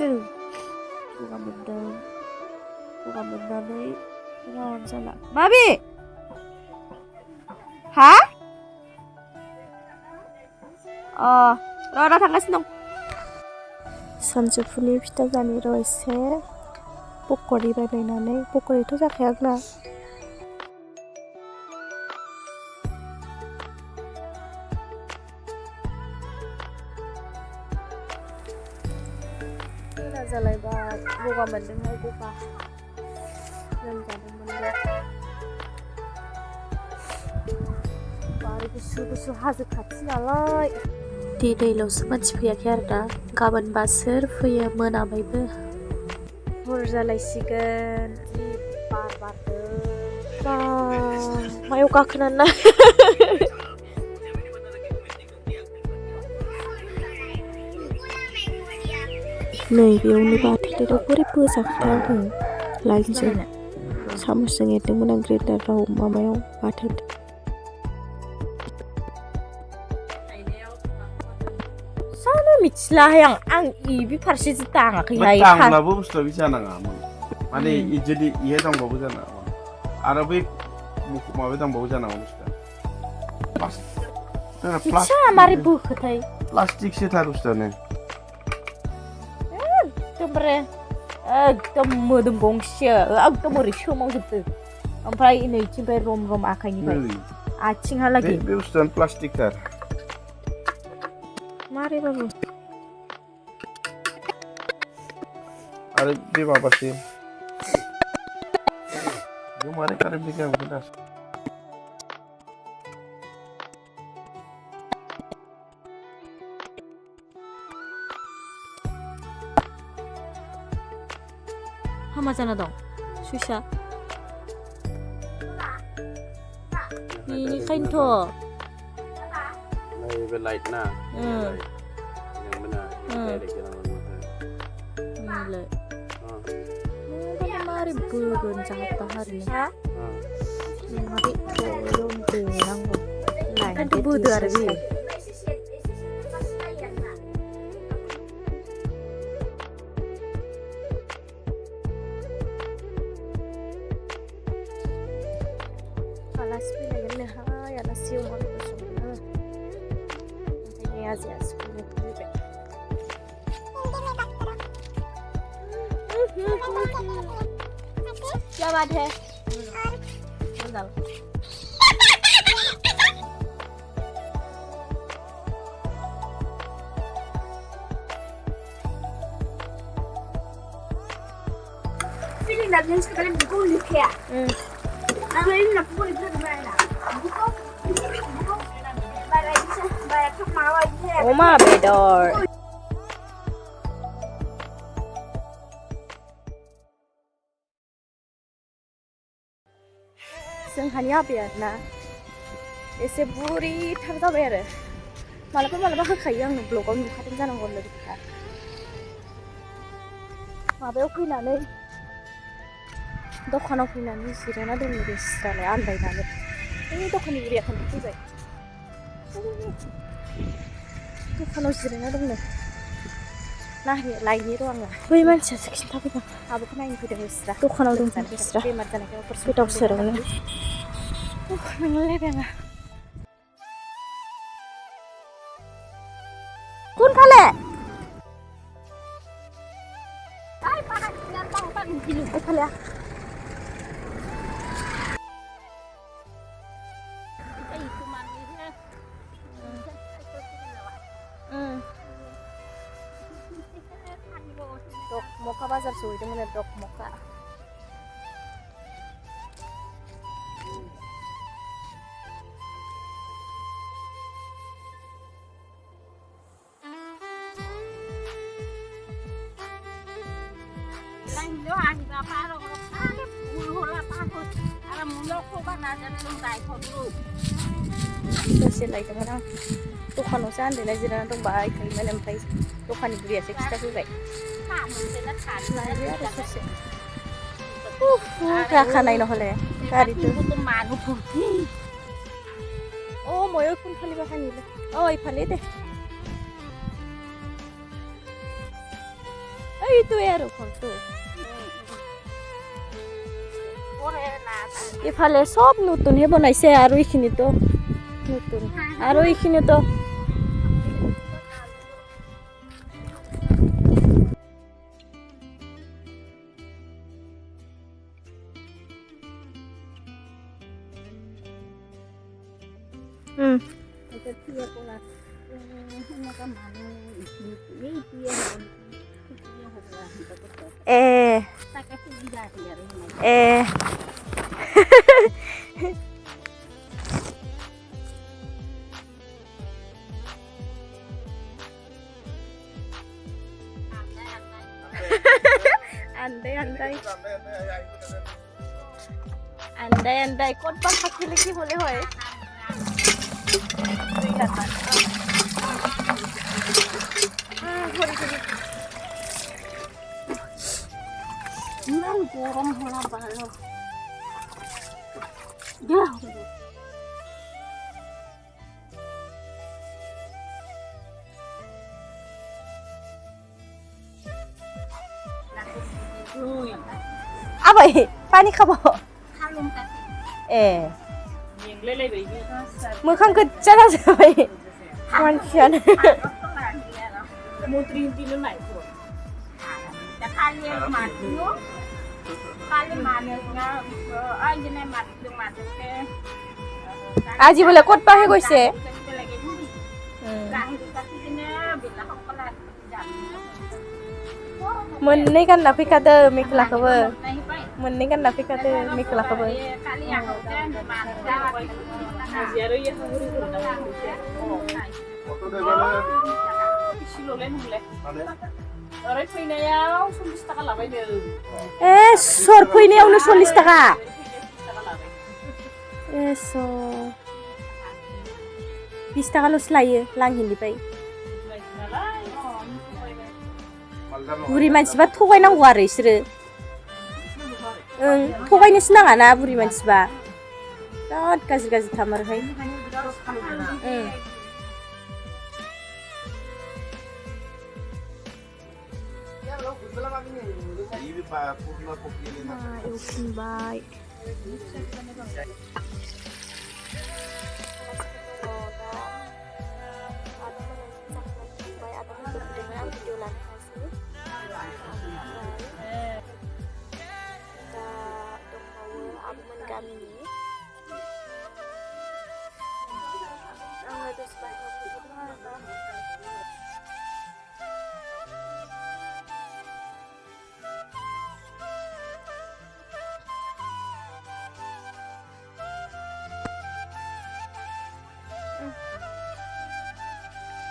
गगा मोनदों गगा मोननानै राउन्ड जाला माबि हा दा थांगासिनो दं सानजौफुनि फिथा जानि र' एसे पक'रि बायबायनानै पक'रिथ' जाखाया आंना जालायबाय गगा मोनदोंहाय गगा लोमजादोंमोनबो बारि गुसु गुसु हाजो खाथि नालाय दिनैल'सो मानसि फैयाखै आरो दा गाबोनबा सोर फैयो मोनाबायबो हर जालायसिगोन जि बार बारदों मायाव गाखोनानै नै बेयावनो बाथोनदेराव बोरै बोजाखोथाय आङो लाइनजों सामसजों एरदोंमोन आं ग्रेडाराव माबायाव बाथोन जानो मिथिलाहाय आं इबि फारसेसो दाङाखैहाय दांब्लाबो बुस्थुआ बि जानाङामोन माने जुदि इहे दांबाबो जानाङामोन आरो बै माबा दांबाबो जानाङा बुस्थुआ मिथिया मारै बोखोथाय प्लास्टिकसोथार बुस्थुआनो एकदम मोदोम गंसे एकदम ओरै सोमावजोबदो ओमफ्राय नैथिंनिफ्राय रम रम आखाइनिफ्राय आथिंहालागै बे बुस्थुआनो प्लास्टिकथार मारैबाबो आरो बे माबासो मारै कारेन्ट फैखो दासो हामा जाना दं सुइसा बेनिखायनोथ' नैबे लाइट ना मारै बोगोन जाहाथा हारिनो मारै बोनांगौ ओंखायनोथ' बोदो आरो बे आलासि फैलायगोननोहाय आलासि अमा बेदर संनो ओंखायनो आजाया स्कुलनिफ्राय फैबाय क्या बात है Feeling that means que kalian buku lihat ya. Nama ini nak buku lihat di mana? Buku. Bayar aja, bayar ke mawa aja. Oma bedor. जोंहानि आबैयाना एसे बुरिथार जाबाय आरो मालाबा होखायो आंनो ब्लगाव नुखादों जानांगौ लोगोफोरा माबायाव फैनानै दखानाव फैनानै जिरायना दं बिस्रालाय आन्दायनानै बे दखाननि बुरिया खोन्थाफैबाय दखानाव जिरायना दंनो लायनि र' आङो बै मानसियासो खिन्थाफैदों आब'खौ नायनो फैदों बिस्रा दखानाव दं बिस्रा बेमार जानायखाय गोदाव सोरावनो नंलायबाय आङो কোনফালে এইফালে Mokka bazar सहैदोंमोन दक मक्का दसे लायदोंमोन आं दखानावसो आन्दायना जिरायना दंबाय थायोमोन ओमफ्राय दखाननि बुरियासो खिथाफैबाय लायबाय आरो ससे गाखानाय নহ'লে गारिটো ময়ো কোনফালে বা খানিলে এইফালে দে এইটোৱে আৰু ঘৰটো ইফালে চব নতুনহে বনাইছে আৰু এইখিনিতো নতুন আৰু এইখিনিতো andai ক'ত বা থাকিলে কি হ'লে হয় ইমান গৰম হলা বাৰু আবাই পানি খাব मोखां गोज्जा जाजोब्बाय मानसियानो আজি বোলে ক'ত পাহে গৈছে मोननै गानना फैखादो मेख्लाखौबो मोननै गानना फैखादो मेख्लाखौबो सर फैनायावनो 40 थाखा एस' 20 थाखाल'सो लायो लांहिनिफ्राय बुरि मानसिबा थगायनांगौ आरो इसोरो थगायनोसो नाङाना बुरि मानसिबा बिराद गाज्रि थामारोहाय एवफिनबाय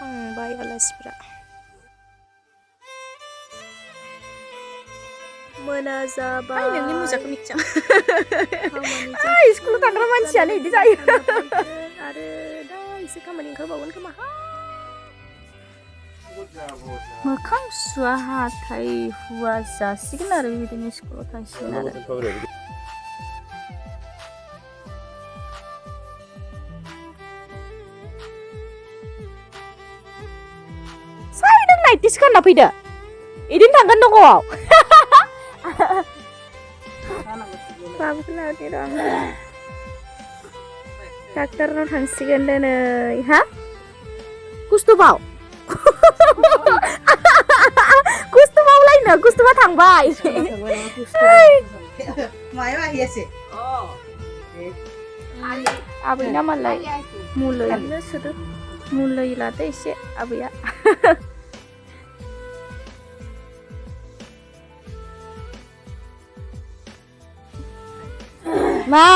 थांबाय आलासिफ्रा मोना जाबाय नोंनि मुजाखौ मिथिया स्कुलाव थांग्रा मानसियानो बिदि जायो आरो दा एसे खामानि ओंखारबावगोन खोमा मोखां सुवा हाथाय हुवा जासिगोन आरो बिदिनो स्कुलाव थांसिगोन आरो साइदों नाइटिस गानना फैदो इदिनो थांगोन न'आव बाबुखौ लाबोदो र' आङो डाक्टारनाव थांसिगोन दिनै हा गुस्तुबाव गुस्तुबावलायनो गुस्तुबा थांबाय आबैना मालाय मुलैनो सोदो मुलै लादो एसे आबैया मा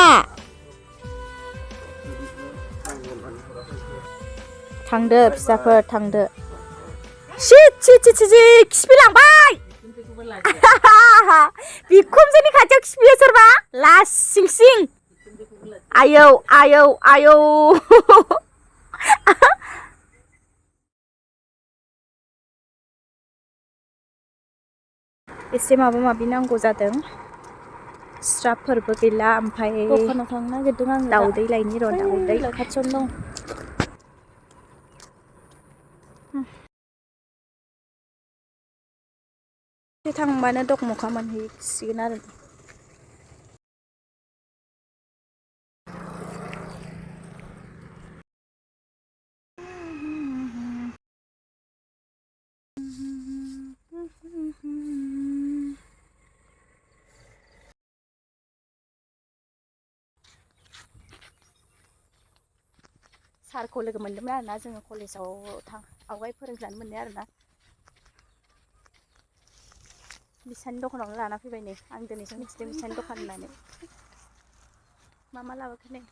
थांदो फिसाफोर थांदो खिफिलांबाय बिखुनजोनि खाथियाव खिफियो सोरबा लासिं सिं आयौ आयौ आयौ एसे माबा माबि नांगौ जादों स्राबफोरबो गैला ओमफ्राय दखानाव थांनो नागिरदों आं दाउदै लायनि र' दाउदै खाथियावनो दं थांबानो दक मोखा मोनहैसिगोन आरो सारखौ लोगो मोनदोंमोन आरोना जोङो कलेजाव आवगाय फोरोंजानो मोननाय आरोना बिसानि दखानावनो लाना फैबाय नै आं दिनैसो मिथिदों बिसानि दखान होननानै मा लाबोखो नै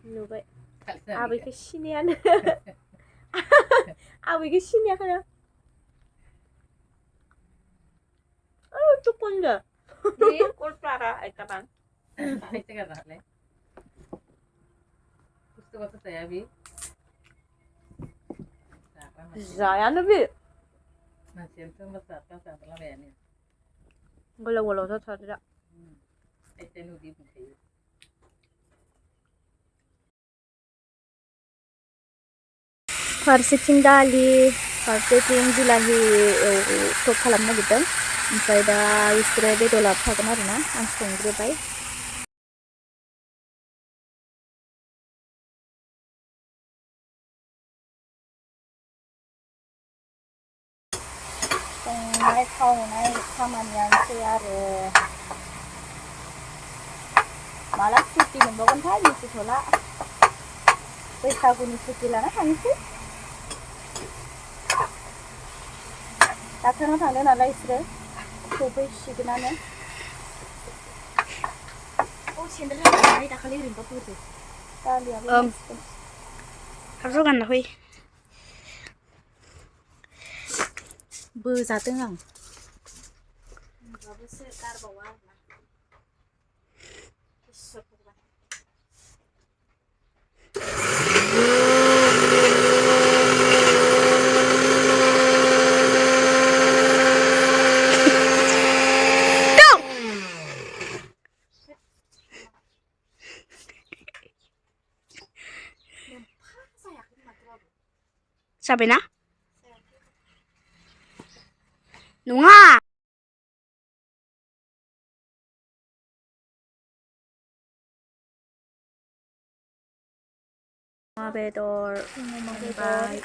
नुबाय आबैखौ सिनायानो आबैखौ सिनायाखैनो Tukunga. Kolpara ay kanan. Ay, teka dali. Gusto ko sa saya, Bi. Zaya na bi. Siyempre, masarap sa atin lang yan. Gulaw-gulaw sa sarila. Ay, tinudi mo kayo. फारसेथिं दालि फारसेथिं बिलाहि टप खालामनो नागिरदों ओमफ्राय दा बिसोरो बेदर लाबोफागोन आरोना आं संग्रोबाय संनाय खावनाय खामानियानोसै आरो माला सुटि मोनबावगोनथाय मिथिथ'ला बैसागुनि सुटि लाना थांनोसै दाख्लैनाव थांदों नालाय बिसोरो सफैसिगोनानो सेन्देल गाननानै दाखालि ओरैनोबा बोदो दालियाबो थाब गानना फै बोजादों आं होनबाबोसो गारबावा आरोना जाबायना नङा अमा बेदर ओमफ्राय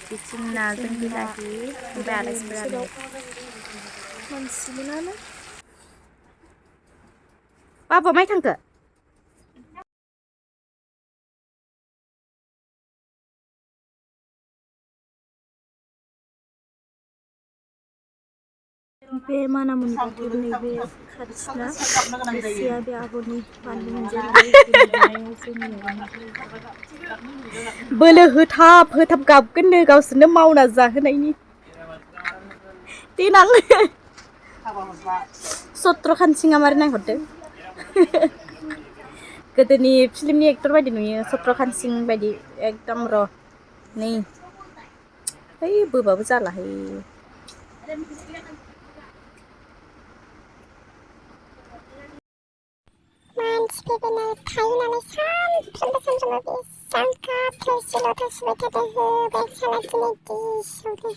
बिथिं नाजों बिलाहि ओमफ्राय आलासिफोरानो मोनसिगोनानो बाबा माइ थांखो बे मानामुनि बोथोर नैबे खाथिना एसेया बे आब'नि बानलु मोनजायो बोलो होथाब गाबगोननो गावसोरनो मावना जाहोनायनि देनां सत्र खानसिङा मारै नायहरदों गोदोनि फिल्मनि एक्टर बायदि नुयो सत्र खानसिं बायदि एकदम र' नै है बोबाबो जालाहाय मानसि फैनाय थायो नालाय सानफ्रोमबो बे जांखा थोरसि लथा सुबाय थादों होबाय साला दिनै गेसावनो